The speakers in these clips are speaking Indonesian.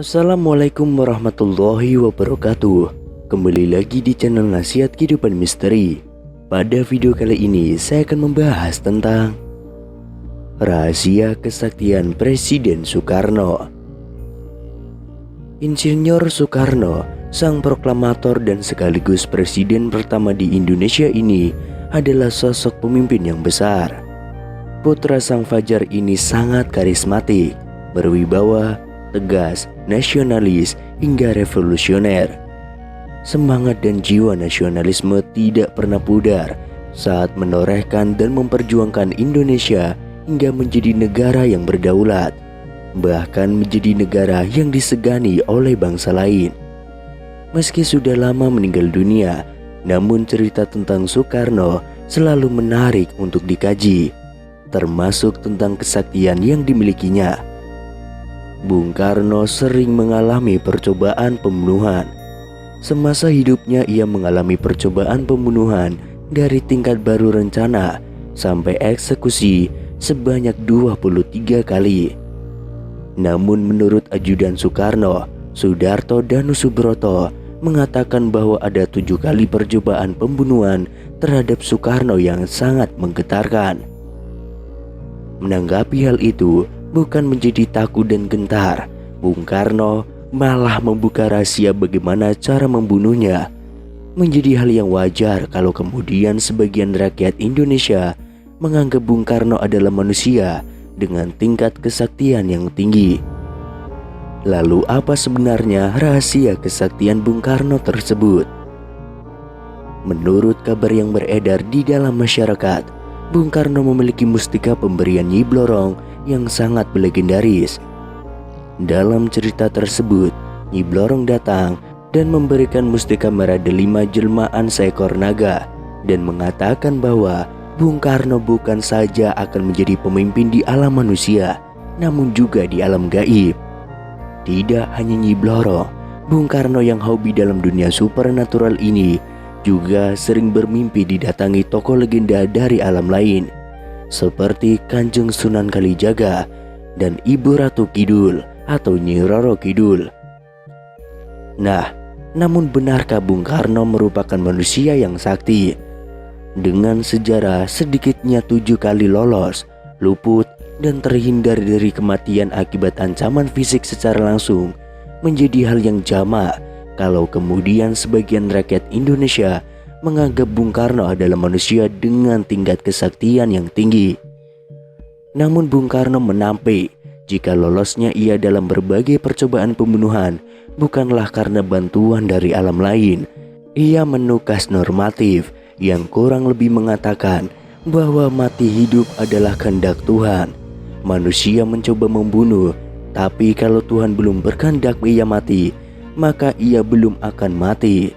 Assalamualaikum warahmatullahi wabarakatuh. Kembali lagi di channel Nasihat Kehidupan Misteri. Pada video kali ini saya akan membahas tentang rahasia kesaktian Presiden Soekarno. Insinyur Soekarno, sang proklamator dan sekaligus presiden pertama di Indonesia ini adalah sosok pemimpin yang besar. Putra sang fajar ini sangat karismatik, berwibawa, tegas, nasionalis, hingga revolusioner. Semangat dan jiwa nasionalisme tidak pernah pudar saat menorehkan dan memperjuangkan Indonesia hingga menjadi negara yang berdaulat, bahkan menjadi negara yang disegani oleh bangsa lain. Meski sudah lama meninggal dunia, namun cerita tentang Soekarno selalu menarik untuk dikaji, termasuk tentang kesaktian yang dimilikinya. Bung Karno sering mengalami percobaan pembunuhan. Semasa hidupnya ia mengalami percobaan pembunuhan dari tingkat baru rencana sampai eksekusi sebanyak 23 kali. Namun menurut ajudan Soekarno, Sudarto Danusubroto mengatakan bahwa ada 7 kali percobaan pembunuhan terhadap Soekarno yang sangat menggetarkan. Menanggapi hal itu, bukan menjadi takut dan gentar, Bung Karno malah membuka rahasia bagaimana cara membunuhnya. Menjadi hal yang wajar kalau kemudian sebagian rakyat Indonesia menganggap Bung Karno adalah manusia dengan tingkat kesaktian yang tinggi. Lalu apa sebenarnya rahasia kesaktian Bung Karno tersebut? Menurut kabar yang beredar di dalam masyarakat, Bung Karno memiliki mustika pemberian Nyi Blorong yang sangat legendaris. Dalam cerita tersebut, Nyi Blorong datang dan memberikan mustika merah delima jelmaan seekor naga dan mengatakan bahwa Bung Karno bukan saja akan menjadi pemimpin di alam manusia, namun juga di alam gaib. Tidak hanya Nyi Blorong, Bung Karno yang hobi dalam dunia supernatural ini juga sering bermimpi didatangi tokoh legenda dari alam lain, seperti Kanjeng Sunan Kalijaga dan Ibu Ratu Kidul atau Nyi Roro Kidul. Nah, namun benarkah Bung Karno merupakan manusia yang sakti? Dengan sejarah sedikitnya 7 kali lolos, luput, dan terhindar dari kematian akibat ancaman fisik secara langsung, menjadi hal yang jamak kalau kemudian sebagian rakyat Indonesia menganggap Bung Karno adalah manusia dengan tingkat kesaktian yang tinggi. Namun Bung Karno menampik jika lolosnya ia dalam berbagai percobaan pembunuhan bukanlah karena bantuan dari alam lain. Ia menukas normatif yang kurang lebih mengatakan bahwa mati hidup adalah kehendak Tuhan. Manusia mencoba membunuh, tapi kalau Tuhan belum berkehendak ia mati, maka ia belum akan mati.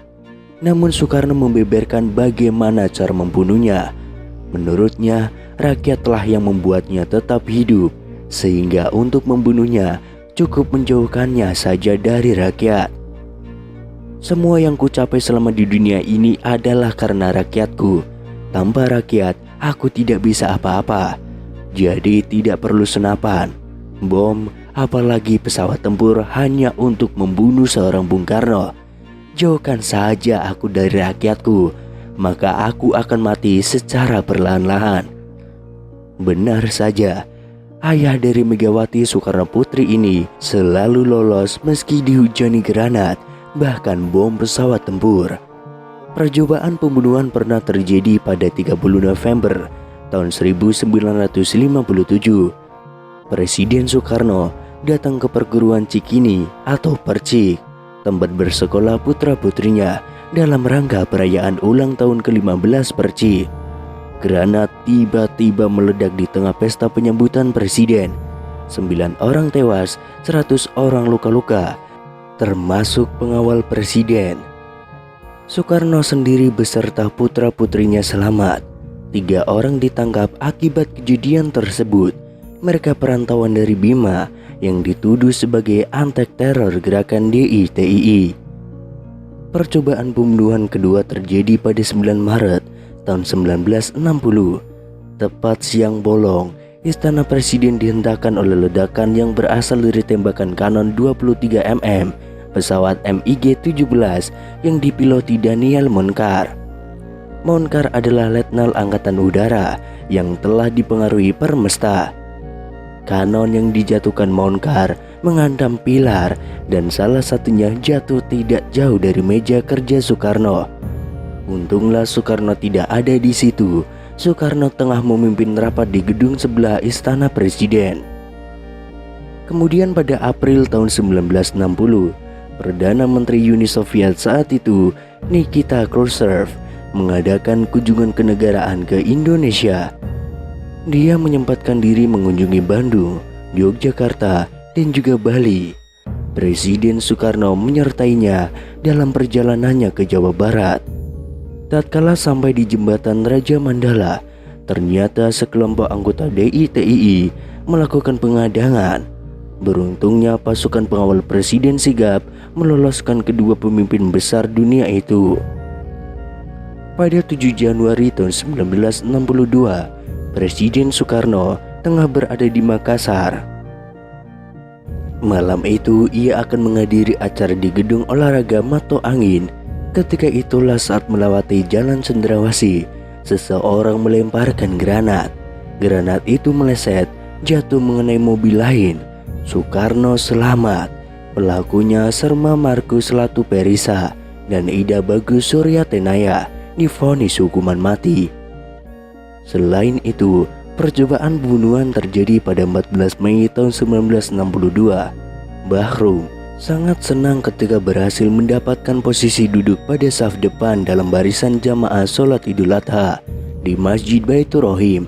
Namun Soekarno membeberkan bagaimana cara membunuhnya. Menurutnya, rakyatlah yang membuatnya tetap hidup, sehingga untuk membunuhnya cukup menjauhkannya saja dari rakyat. Semua yang kucapai selama di dunia ini adalah karena rakyatku. Tanpa rakyat, aku tidak bisa apa-apa. Jadi tidak perlu senapan, bom, apalagi pesawat tempur hanya untuk membunuh seorang Bung Karno. Jauhkan saja aku dari rakyatku, maka aku akan mati secara perlahan-lahan. Benar saja, ayah dari Megawati Soekarno Putri ini selalu lolos meski dihujani granat, bahkan bom pesawat tempur. Percobaan pembunuhan pernah terjadi pada 30 November tahun 1957. Presiden Soekarno datang ke perguruan Cikini atau Percik, tempat bersekolah putra-putrinya dalam rangka perayaan ulang tahun ke-15 Percik. Granat tiba-tiba meledak di tengah pesta penyambutan presiden. 9 orang tewas, 100 orang luka-luka, termasuk pengawal presiden. Soekarno sendiri beserta putra-putrinya selamat. 3 orang ditangkap akibat kejadian tersebut. Mereka perantauan dari Bima yang dituduh sebagai antek teror gerakan DITII. Percobaan pembunuhan kedua terjadi pada 9 Maret tahun 1960. Tepat siang bolong Istana Presiden dihentakkan oleh ledakan yang berasal dari tembakan kanon 23 mm pesawat MiG-17 yang dipiloti Daniel Monclar. Monclar adalah letnan angkatan udara yang telah dipengaruhi Permesta. Kanon yang dijatuhkan Monclar menghantam pilar dan salah satunya jatuh tidak jauh dari meja kerja Soekarno. Untunglah Soekarno tidak ada di situ. Soekarno tengah memimpin rapat di gedung sebelah Istana Presiden. Kemudian pada April tahun 1960, Perdana Menteri Uni Soviet saat itu, Nikita Khrushchev, mengadakan kunjungan kenegaraan ke Indonesia. Dia menyempatkan diri mengunjungi Bandung, Yogyakarta, dan juga Bali. Presiden Soekarno menyertainya dalam perjalanannya ke Jawa Barat. Tatkala sampai di jembatan Raja Mandala, ternyata sekelompok anggota DITII melakukan pengadangan. Beruntungnya pasukan pengawal presiden sigap meloloskan kedua pemimpin besar dunia itu. Pada 7 Januari tahun 1962, Presiden Soekarno tengah berada di Makassar. Malam itu ia akan menghadiri acara di gedung olahraga Mato Angin. Ketika itulah saat melewati Jalan Cendrawasih, seseorang melemparkan granat. Granat itu meleset, jatuh mengenai mobil lain. Soekarno selamat. Pelakunya Serma Markus Latuperisa dan Ida Bagus Suryatenaya divonis hukuman mati. Selain itu, percobaan pembunuhan terjadi pada 14 Mei tahun 1962. Bahrum sangat senang ketika berhasil mendapatkan posisi duduk pada saf depan dalam barisan jamaah sholat Idul Adha di Masjid Baitur Rohim.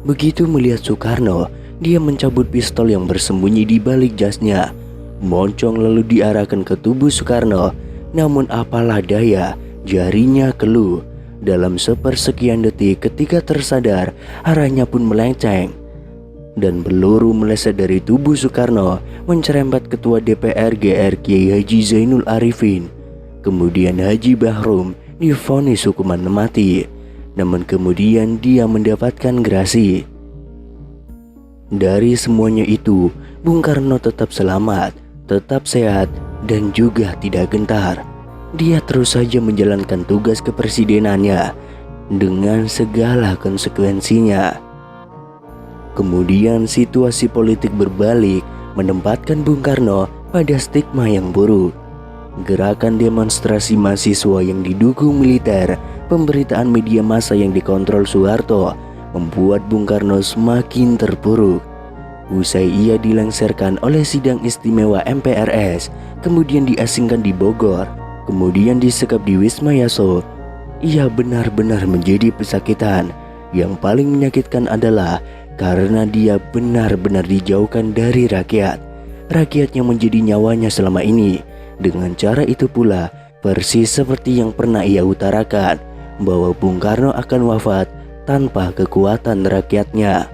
Begitu melihat Soekarno, dia mencabut pistol yang bersembunyi di balik jasnya. Moncong lalu diarahkan ke tubuh Soekarno, namun apalah daya, jarinya keluh. Dalam sepersekian detik ketika tersadar, arahnya pun melenceng dan peluru meleset dari tubuh Soekarno mencerempet Ketua DPR GR Kiai Haji Zainul Arifin. Kemudian Haji Bahrum divonis hukuman mati, namun kemudian dia mendapatkan gerasi. Dari semuanya itu, Bung Karno tetap selamat, tetap sehat, dan juga tidak gentar. Dia terus saja menjalankan tugas kepresidenannya dengan segala konsekuensinya. Kemudian situasi politik berbalik, menempatkan Bung Karno pada stigma yang buruk. Gerakan demonstrasi mahasiswa yang didukung militer, pemberitaan media massa yang dikontrol Soeharto, membuat Bung Karno semakin terpuruk. Usai ia dilengsarkan oleh sidang istimewa MPRS, kemudian diasingkan di Bogor, kemudian disekap di Wisma Yaso, ia benar-benar menjadi pesakitan. Yang paling menyakitkan adalah karena dia benar-benar dijauhkan dari rakyat. Rakyat yang menjadi nyawanya selama ini. Dengan cara itu pula, persis seperti yang pernah ia utarakan, bahwa Bung Karno akan wafat tanpa kekuatan rakyatnya.